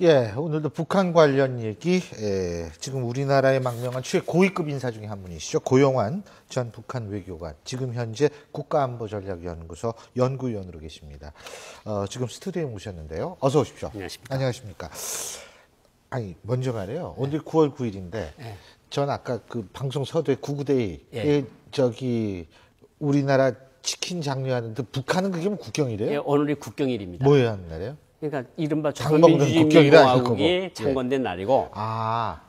예, 오늘도 북한 관련 얘기, 지금 우리나라의 망명한 최고위급 인사 중에 한 분이시죠. 고용환 전 북한 외교관, 지금 현재 국가안보전략연구소 연구위원으로 계십니다. 지금 스튜디오에 모셨는데요. 어서 오십시오. 안녕하십니까. 안녕하십니까. 아니, 먼저 말이에요. 오늘 9월 9일인데, 전 아까 그 방송 서두에 구구데이에 우리나라 치킨 장려하는데 북한은 그게 뭐 국경이래요? 예, 오늘이 국경일입니다. 뭐예요, 하는 날이에요? 그러니까 이른바 국경이라 조선민주주의공화국이 창건된 날이고,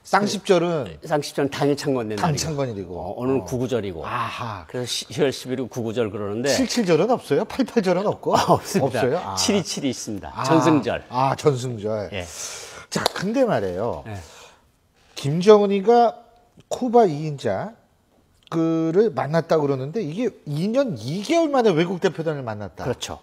쌍십절은 쌍십절은 당일 창건된 날이고, 창건일이고, 오늘은 구구절이고, 아하. 그래서 10월 11일 구구절 그러는데 77절은 없어요? 88절은 없고? 없습니다. 없어요? 727이 있습니다. 전승절. 전승절. 예. 자, 근데 말이에요. 예. 김정은이가 쿠바 2인자 그를 만났다고 그러는데 이게 2년 2개월 만에 외국 대표단을 만났다. 그렇죠.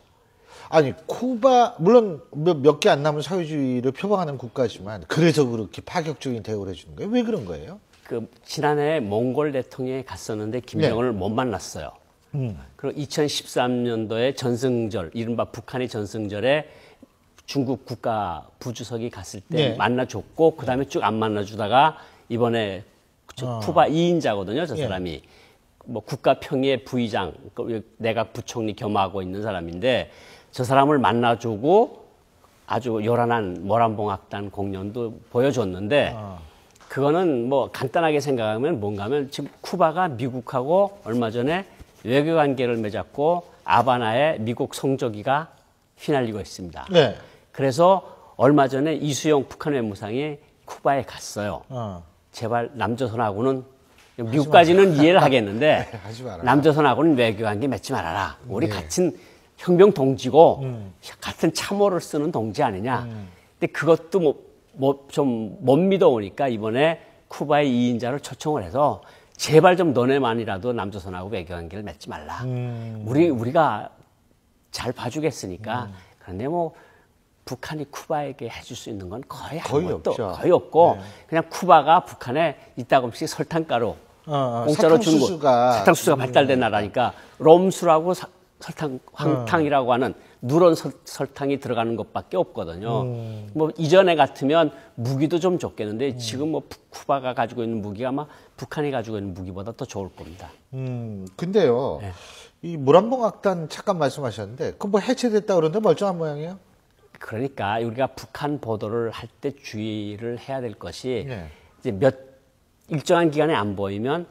아니, 쿠바 물론 몇 개 안 남은 사회주의를 표방하는 국가지만 그래서 그렇게 파격적인 대우를 해주는 거예요? 왜 그런 거예요? 그 지난해 몽골 대통령이 갔었는데 김정은을 못 만났어요. 그리고 2013년도에 전승절, 이른바 북한의 전승절에 중국 국가 부주석이 갔을 때 만나줬고 그다음에 쭉 안 만나주다가 이번에 쿠바 2인자거든요, 저 사람이. 뭐 국가평의 부의장, 내각 부총리 겸하고 있는 사람인데 저 사람을 만나주고 아주 요란한 모란봉악단 공연도 보여줬는데 그거는 뭐 간단하게 생각하면 뭔가 하면 지금 쿠바가 미국하고 얼마 전에 외교관계를 맺었고 아바나에 미국 성조기가 휘날리고 있습니다. 네. 그래서 얼마 전에 이수영 북한 외무상이 쿠바에 갔어요. 제발 남조선하고는 미국까지는 이해를 하겠는데 남조선하고는 외교관계 맺지 말아라. 우리 같은 혁명 동지고 같은 참호를 쓰는 동지 아니냐. 근데 그것도 좀 못 믿어오니까 이번에 쿠바의 2인자를 초청을 해서 제발 좀 너네만이라도 남조선하고 외교관계를 맺지 말라. 우리가 잘 봐주겠으니까. 그런데 뭐 북한이 쿠바에게 해줄 수 있는 건 거의 아무것도 거의 없고 그냥 쿠바가 북한에 이따금씩 설탕가루 공짜로 주는 거. 사탕수수가 발달된 나라니까 롬수라고 설탕, 황탕이라고 하는 누런 설탕이 들어가는 것밖에 없거든요. 뭐 이전에 같으면 무기도 좀 좋겠는데 지금 뭐 쿠바가 가지고 있는 무기가 아마 북한이 가지고 있는 무기보다 더 좋을 겁니다. 근데요, 이 모란봉악단 잠깐 말씀하셨는데 그 뭐 해체됐다 그러는데 멀쩡한 모양이에요? 그러니까 우리가 북한 보도를 할 때 주의를 해야 될 것이 이제 일정한 기간에 안 보이면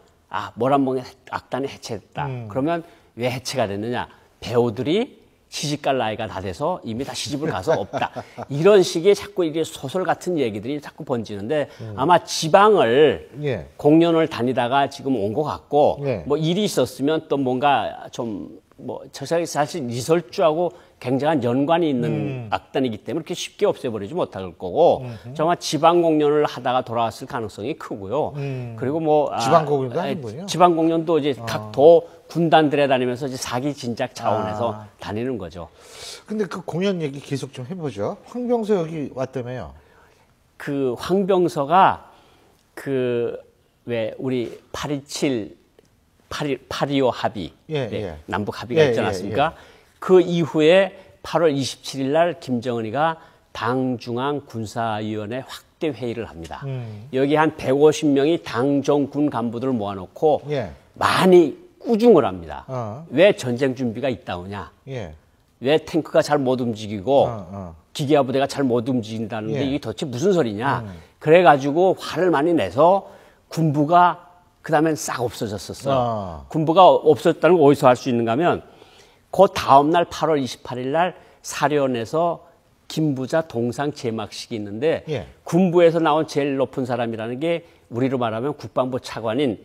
모란봉악단이 해체됐다. 그러면 왜 해체가 됐느냐? 배우들이 시집갈 나이가 다 돼서 이미 다 시집을 가서 없다. 이런 식의 자꾸 이게 소설 같은 얘기들이 자꾸 번지는데 아마 지방을 공연을 다니다가 지금 온 것 같고 뭐 일이 있었으면 또 뭔가 좀 사실 이설주하고 굉장한 연관이 있는 악단이기 때문에 그렇게 쉽게 없애버리지 못할 거고 정말 지방 공연을 하다가 돌아왔을 가능성이 크고요. 그리고 뭐 지방 공연도 하는군요. 지방 공연도 이제 각 도 군단들에 다니면서 이제 사기 진작 차원에서 다니는 거죠. 근데 그 공연 얘기 계속 좀 해보죠. 황병서 여기 왔다며요. 그 황병서가 왜 우리 8.27 8.25 합의, 남북 합의가 있지 않았습니까? 그 이후에 8월 27일 날 김정은이가 당중앙 군사위원회 확대 회의를 합니다. 여기 한 150명이 당정군 간부들을 모아놓고 많이 꾸중을 합니다. 왜 전쟁 준비가 있다오냐? 왜 탱크가 잘 못 움직이고 기계화 부대가 잘 못 움직인다는데 이게 도대체 무슨 소리냐? 그래가지고 화를 많이 내서 군부가 그 다음엔 싹 없어졌었어요. 군부가 없어졌다는 걸 어디서 알 수 있는가 하면 그 다음날 8월 28일 날 사련에서 김부자 동상 제막식이 있는데 군부에서 나온 제일 높은 사람이라는 게 우리로 말하면 국방부 차관인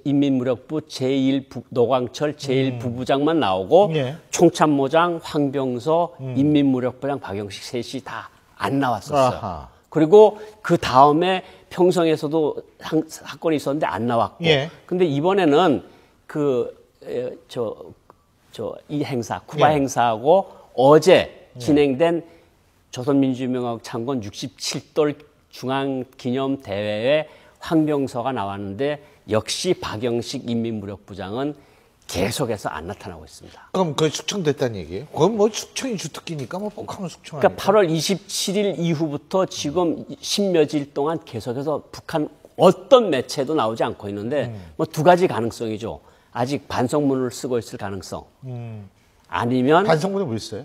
인민무력부 노광철 제1부부장만 나오고 총참모장 황병서 인민무력부장 박영식 셋이 다 안 나왔었어요. 그리고 그 다음에 평성에서도 사건이 있었는데 안 나왔고. 근데 이번에는 이 행사, 쿠바 행사하고 어제 진행된 조선민주주의공화국 창건 67돌 중앙기념대회에 황병서가 나왔는데 역시 박영식 인민무력부장은 계속해서 안 나타나고 있습니다. 그럼 그게 숙청됐다는 얘기예요? 그건 뭐 숙청이 주특기니까 뭐 북한은 숙청 아니에요? 그러니까 8월 27일 이후부터 지금 10여일 동안 계속해서 북한 어떤 매체도 나오지 않고 있는데 뭐 두 가지 가능성이죠. 아직 반성문을 쓰고 있을 가능성. 아니면 반성문에 뭐 있어요?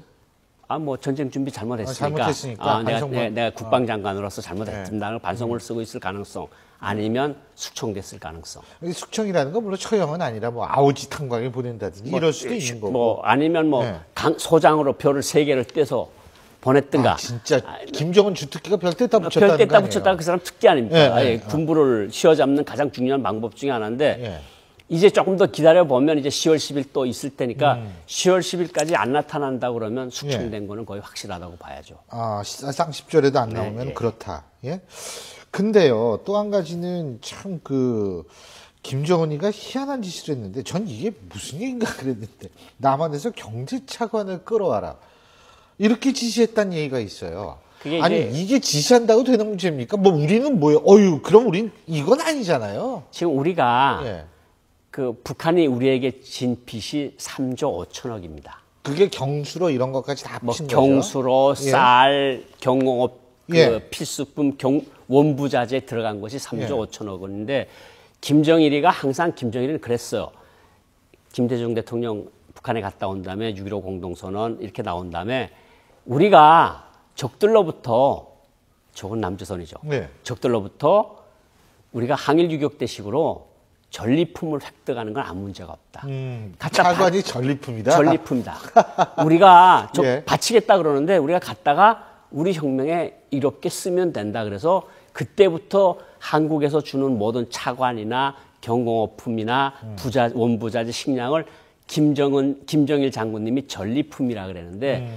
뭐 전쟁 준비 잘못했으니까. 잘못했으니까 내가 국방장관으로서 잘못했습니다. 반성문을 쓰고 있을 가능성. 아니면 숙청됐을 가능성. 숙청이라는 건 물론 처형은 아니라 뭐 아오지 탄광에 보낸다든지 이럴 수도 있는 거고. 뭐 아니면 소장으로 별을 3개를 떼서 보냈든가. 진짜 김정은 주특기가 별 떼다 붙였다는 거 아니에요? 별 떼다 붙였다가 그 사람 특기 아닙니까? 군부를 휘어잡는 가장 중요한 방법 중에 하나인데 이제 조금 더 기다려 보면 이제 10월 10일 또 있을 테니까 10월 10일까지 안 나타난다 그러면 숙청된 거는 거의 확실하다고 봐야죠. 쌍십절에도 안 나오면 그렇다. 예. 근데요, 또 한 가지는 참 김정은이가 희한한 짓을 했는데 전 이게 무슨 얘기인가 그랬는데 남한에서 경제차관을 끌어와라. 이렇게 지시했다는 얘기가 있어요. 아니 이게 지시한다고 되는 문제입니까? 뭐 우리는 뭐예요? 그럼 우린 이건 아니잖아요. 지금 우리가 북한이 우리에게 진 빚이 3조 5천억입니다. 그게 경수로 이런 것까지 다 합친 거죠? 경수로 쌀, 경공업 필수품, 원부자재 들어간 것이 3조 5천억 원인데 김정일이가 항상 김정일은 그랬어요. 김대중 대통령 북한에 갔다 온 다음에 6.15 공동선언 이렇게 나온 다음에 우리가 적들로부터 저건 남조선이죠. 적들로부터 우리가 항일 유격대식으로 전리품을 획득하는 건 아무 문제가 없다. 차관이 전리품이다? 전리품이다. 우리가 바치겠다 그러는데 우리가 갔다가 우리 혁명에 이롭게 쓰면 된다. 그래서 그때부터 한국에서 주는 모든 차관이나 경공업품이나 원부자재 식량을 김정일 장군님이 전리품이라 그랬는데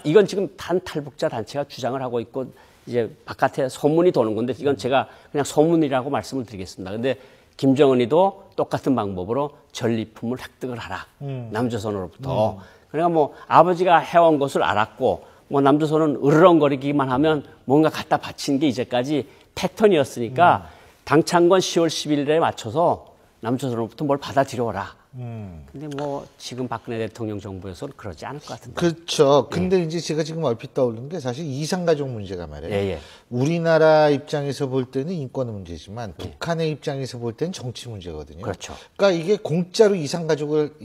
이건 지금 탈북자 단체가 주장을 하고 있고 이제 바깥에 소문이 도는 건데 이건 제가 그냥 소문이라고 말씀을 드리겠습니다. 근데 김정은이도 똑같은 방법으로 전리품을 획득을 하라. 남조선으로부터. 그러니까 뭐 아버지가 해온 것을 알았고 뭐 남조선은 으르렁거리기만 하면 뭔가 갖다 바치는 게 이제까지 패턴이었으니까 당창건 10월 11일에 맞춰서 남조선으로부터 뭘 받아들여라. 근데 뭐 지금 박근혜 대통령 정부에서는 그러지 않을 것 같은데. 그렇죠. 근데 이제 제가 지금 얼핏 떠오르는 게 사실 이산가족 문제가 말이에요. 우리나라 입장에서 볼 때는 인권 문제지만 북한의 입장에서 볼 때는 정치 문제거든요. 그렇죠. 그러니까 이게 공짜로 이산가족을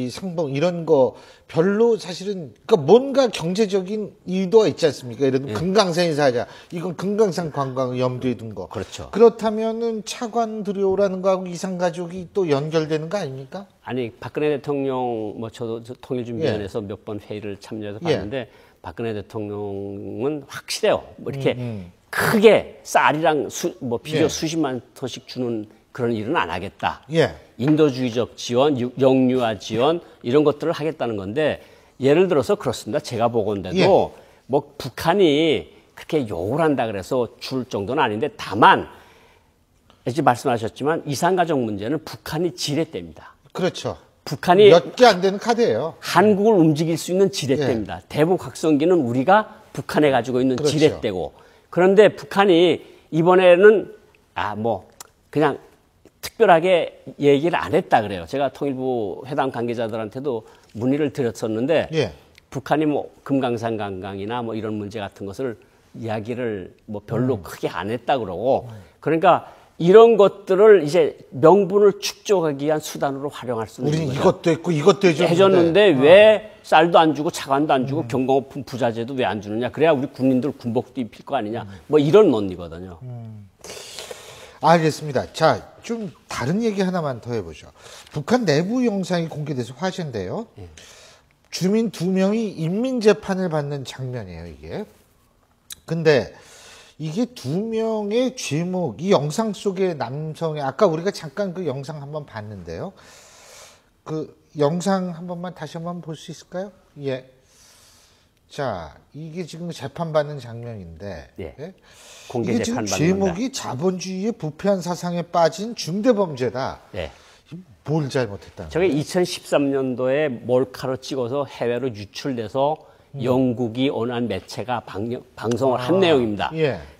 상봉 이런 거 별로 사실은 그러니까 뭔가 경제적인 의도가 있지 않습니까? 예를 들면 금강산에서 하자. 이건 금강산 관광을 염두에 둔 거. 그렇죠. 그렇다면은 차관 들여오라는 거하고 이산가족이 또 연결되는 거 아닙니까? 아니 박근혜 대통령 저도 통일준비위원회에서 몇 번 회의를 참여해서 봤는데 박근혜 대통령은 확실해요. 뭐 이렇게 크게 쌀이랑 비료 수십만 톤씩 주는 그런 일은 안 하겠다. 인도주의적 지원, 영유아 지원 이런 것들을 하겠다는 건데 예를 들어서 그렇습니다. 제가 보건대도 뭐 북한이 그렇게 욕을 한다 그래서 줄 정도는 아닌데 다만 이제 말씀하셨지만 이산가족 문제는 북한이 지렛대입니다. 그렇죠. 북한이 몇 개 안 되는 카드예요. 한국을 움직일 수 있는 지렛대입니다. 대북 확성기는 우리가 북한에 가지고 있는 지렛대고 그런데 북한이 이번에는 그냥 특별하게 얘기를 안 했다 그래요. 제가 통일부 회담 관계자들한테도 문의를 드렸었는데 북한이 금강산 관광이나 이런 문제 같은 것을 이야기를 별로 크게 안 했다 그러고 그러니까 이런 것들을 이제 명분을 축적하기 위한 수단으로 활용할 수 있는 거죠. 우리는 이것도 했고 이것도 해줬는데 왜 쌀도 안 주고 차관도 안 주고 경공업품 부자재도 왜 안 주느냐. 그래야 우리 군인들 군복도 입힐 거 아니냐. 이런 논리거든요. 알겠습니다. 자, 좀 다른 얘기 하나만 더 해보죠. 북한 내부 영상이 공개돼서 화제인데요. 주민 2명이 인민재판을 받는 장면이에요, 이게. 근데 이게 2명의 죄목, 이 영상 속의 남성의, 아까 우리가 잠깐 그 영상 한번 봤는데요. 그 영상 한 번만 다시 한번 볼 수 있을까요? 자, 이게 지금 재판받는 장면인데. 공개 이게 지금 제목이 자본주의의 부패한 사상에 빠진 중대범죄다. 뭘 잘못했다는 저게 2013년도에 몰카로 찍어서 해외로 유출돼서 영국이 어느 한 매체가 방송을 한 내용입니다.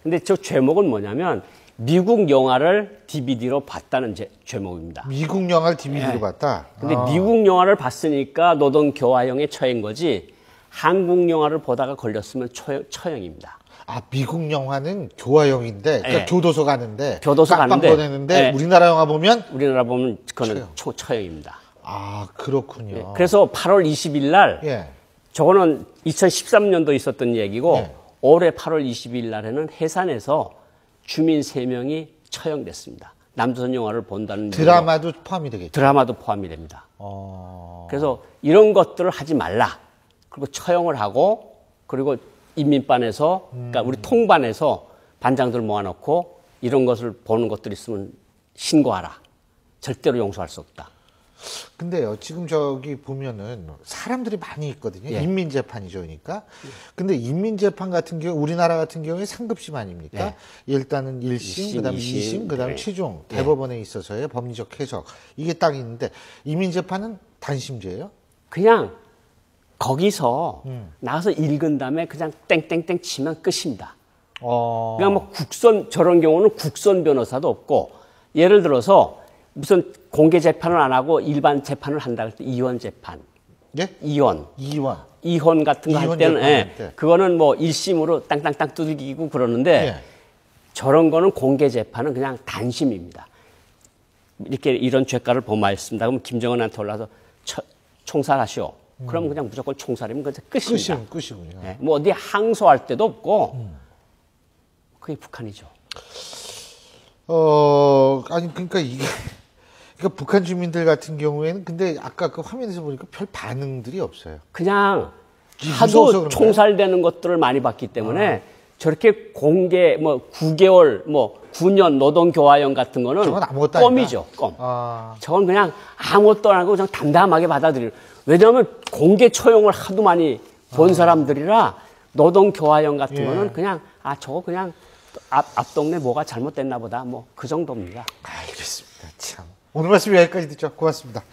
근데 저 제목은 뭐냐면 미국 영화를 DVD로 봤다는 제목입니다. 미국 영화를 DVD로 봤다? 근데 미국 영화를 봤으니까 노동 교화형에 처한 거지 한국 영화를 보다가 걸렸으면 처형입니다. 아, 미국 영화는 교화형인데, 그러니까 교도소 가는데, 교도소 깜빵 가는데, 보내는데, 우리나라 영화 보면? 우리나라 보면 그거는 처형입니다. 아, 그렇군요. 그래서 8월 20일 날, 저거는 2013년도 있었던 얘기고, 올해 8월 20일 날에는 해산에서 주민 3명이 처형됐습니다. 남조선 영화를 본다는 드라마도 포함이 되겠죠? 드라마도 포함이 됩니다. 그래서 이런 것들을 하지 말라. 그리고 처형을 하고, 그리고 인민반에서, 그러니까 우리 통반에서 반장들 모아놓고 이런 것을 보는 것들이 있으면 신고하라. 절대로 용서할 수 없다. 근데요, 지금 저기 보면은 사람들이 많이 있거든요. 인민재판이죠, 그러니까. 근데 인민재판 같은 경우, 우리나라 같은 경우에 상급심 아닙니까? 일단은 1심, 그 다음에 2심, 그 다음에 최종, 대법원에 있어서의 법리적 해석. 이게 딱 있는데, 인민재판은 단심제예요? 그냥 거기서 나가서 읽은 다음에 그냥 땡땡땡 치면 끝입니다. 그러니까 뭐 저런 경우는 국선 변호사도 없고, 예를 들어서 무슨 공개 재판을 안 하고 일반 재판을 한다 할 때 이혼 재판. 예? 이혼 같은 거 할 때는, 그거는 뭐 1심으로 땅땅땅 두들기고 그러는데, 저런 거는 공개 재판은 그냥 단심입니다. 이렇게 이런 죄가를 범하였습니다. 그럼 김정은한테 올라서 총살하시오. 그러면 그냥 무조건 총살이면 그냥 끝입니다. 끝이군요. 뭐 어디 항소할 데도 없고, 그게 북한이죠. 아니, 그러니까 이게, 그러니까 북한 주민들 같은 경우에는 근데 아까 그 화면에서 보니까 별 반응들이 없어요. 그냥 하도 총살되는 것들을 많이 봤기 때문에 저렇게 공개, 뭐 9개월, 뭐 9년 노동교화형 같은 거는 저건 아무것도 껌이죠, 껌. 저건 그냥 아무것도 안 하고 그냥 담담하게 받아들이는. 왜냐하면 공개 처형을 하도 많이 본 사람들이라 노동교화형 같은 거는 그냥, 저거 그냥 앞 동네 뭐가 잘못됐나 보다. 뭐 그 정도입니다. 알겠습니다. 참. 오늘 말씀 여기까지 듣죠. 고맙습니다.